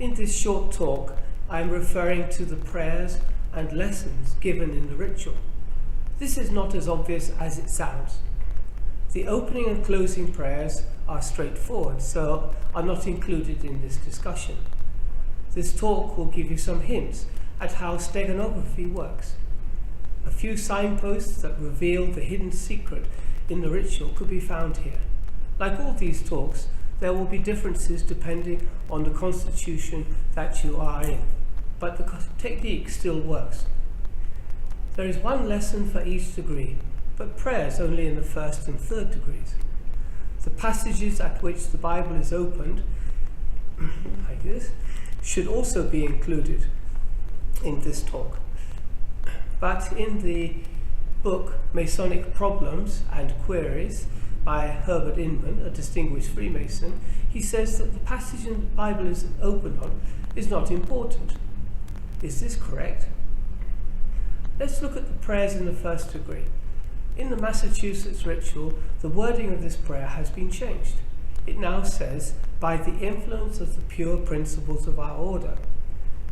In this short talk, I am referring to the prayers and lessons given in the ritual. This is not as obvious as it sounds. The opening and closing prayers are straightforward, so are not included in this discussion. This talk will give you some hints at how steganography works. A few signposts that reveal the hidden secret in the ritual could be found here. Like all these talks, there will be differences depending on the constitution that you are in, but the technique still works. There is one lesson for each degree, but prayers only in the first and third degrees. The passages at which the Bible is opened, like this, should also be included in this talk. But in the book Masonic Problems and Queries by Herbert Inman, a distinguished Freemason, he says that the passage in the Bible is opened on is not important. Is this correct? Let's look at the prayers in the first degree. In the Massachusetts ritual, the wording of this prayer has been changed. It now says, by the influence of the pure principles of our order.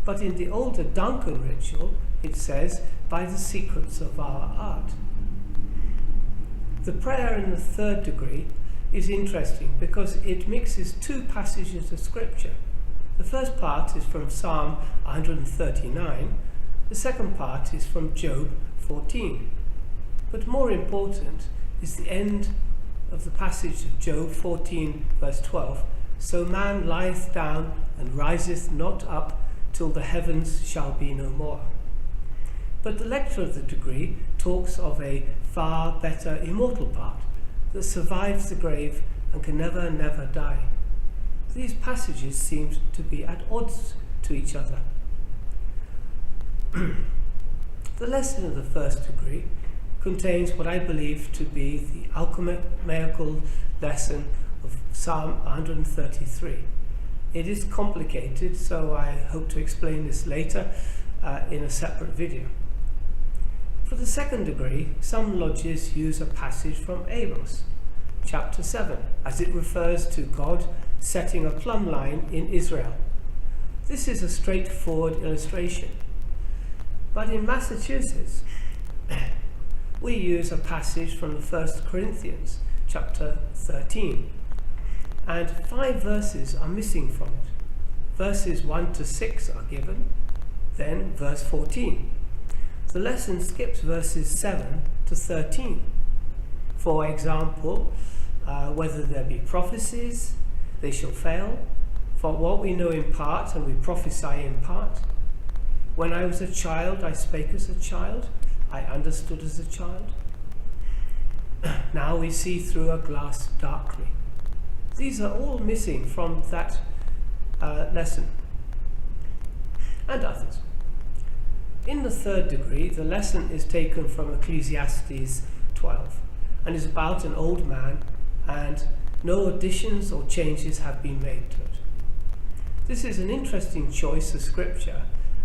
But in the older Duncan ritual, it says, by the secrets of our art. The prayer in the third degree is interesting because it mixes two passages of scripture. The first part is from Psalm 139, the second part is from Job 14. But more important is the end of the passage of Job 14 verse 12. So man lieth down and riseth not up till the heavens shall be no more. But the lecture of the degree talks of a far better immortal part that survives the grave and can never die. These passages seem to be at odds to each other. The lesson of the first degree contains what I believe to be the alchemical lesson of Psalm 133. It is complicated, so I hope to explain this later in a separate video. For the second degree, some lodges use a passage from Amos, chapter 7, as it refers to God setting a plumb line in Israel. This is a straightforward illustration. But in Massachusetts, we use a passage from the 1 Corinthians, chapter 13, and 5 verses are missing from it. Verses 1 to 6 are given, then verse 14. The lesson skips verses 7 to 13. For example, whether there be prophecies, they shall fail. For what we know in part, and we prophesy in part. When I was a child, I spake as a child, I understood as a child. Now we see through a glass darkly. These are all missing from that lesson, and others. In the third degree, the lesson is taken from Ecclesiastes 12 and is about an old man, and no additions or changes have been made to it. This is an interesting choice of scripture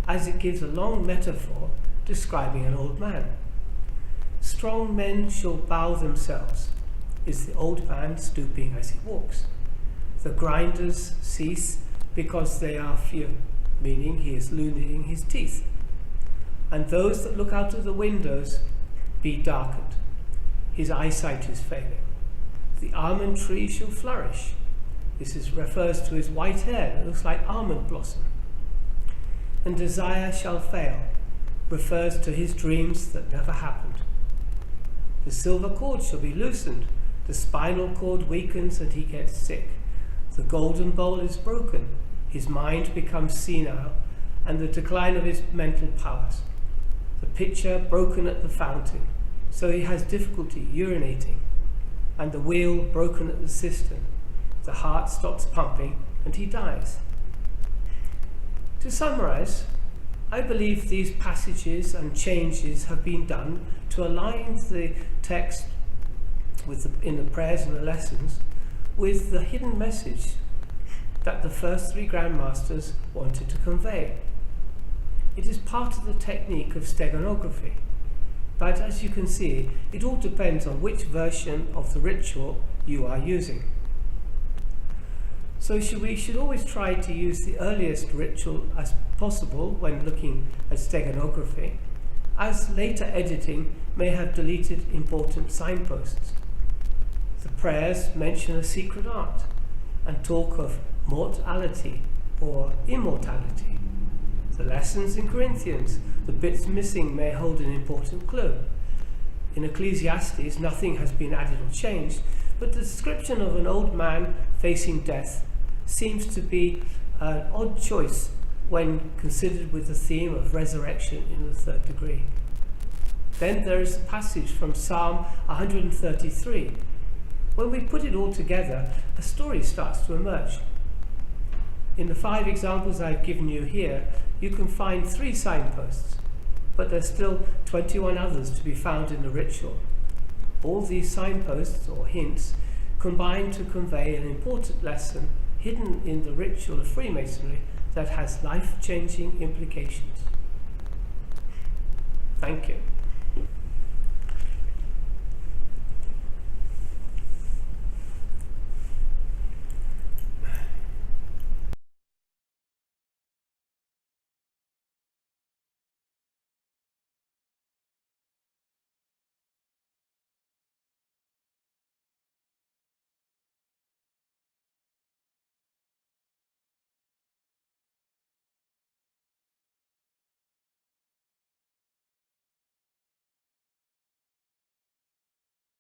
as it gives a long metaphor describing an old man. Strong men shall bow themselves, is the old man stooping as he walks. The grinders cease because they are few, meaning he is loosening his teeth. And those that look out of the windows be darkened. His eyesight is failing. The almond tree shall flourish. This refers to his white hair that looks like almond blossom. And desire shall fail, refers to his dreams that never happened. The silver cord shall be loosened. The spinal cord weakens and he gets sick. The golden bowl is broken. His mind becomes senile, and the decline of his mental powers. The pitcher broken at the fountain, so he has difficulty urinating, and the wheel broken at the cistern. The heart stops pumping and he dies. To summarize, I believe these passages and changes have been done to align the text in the prayers and the lessons with the hidden message that the first 3 Grand Masters wanted to convey. It is part of the technique of steganography, but as you can see, it all depends on which version of the ritual you are using. So we should always try to use the earliest ritual as possible when looking at steganography, as later editing may have deleted important signposts. The prayers mention a secret art and talk of mortality or immortality. The lessons in Corinthians, the bits missing may hold an important clue. In Ecclesiastes, nothing has been added or changed, but the description of an old man facing death seems to be an odd choice when considered with the theme of resurrection in the third degree. Then there is a passage from Psalm 133. When we put it all together, a story starts to emerge. In the 5 examples I've given you here, you can find 3 signposts, but there's still 21 others to be found in the ritual. All these signposts, or hints, combine to convey an important lesson hidden in the ritual of Freemasonry that has life-changing implications. Thank you.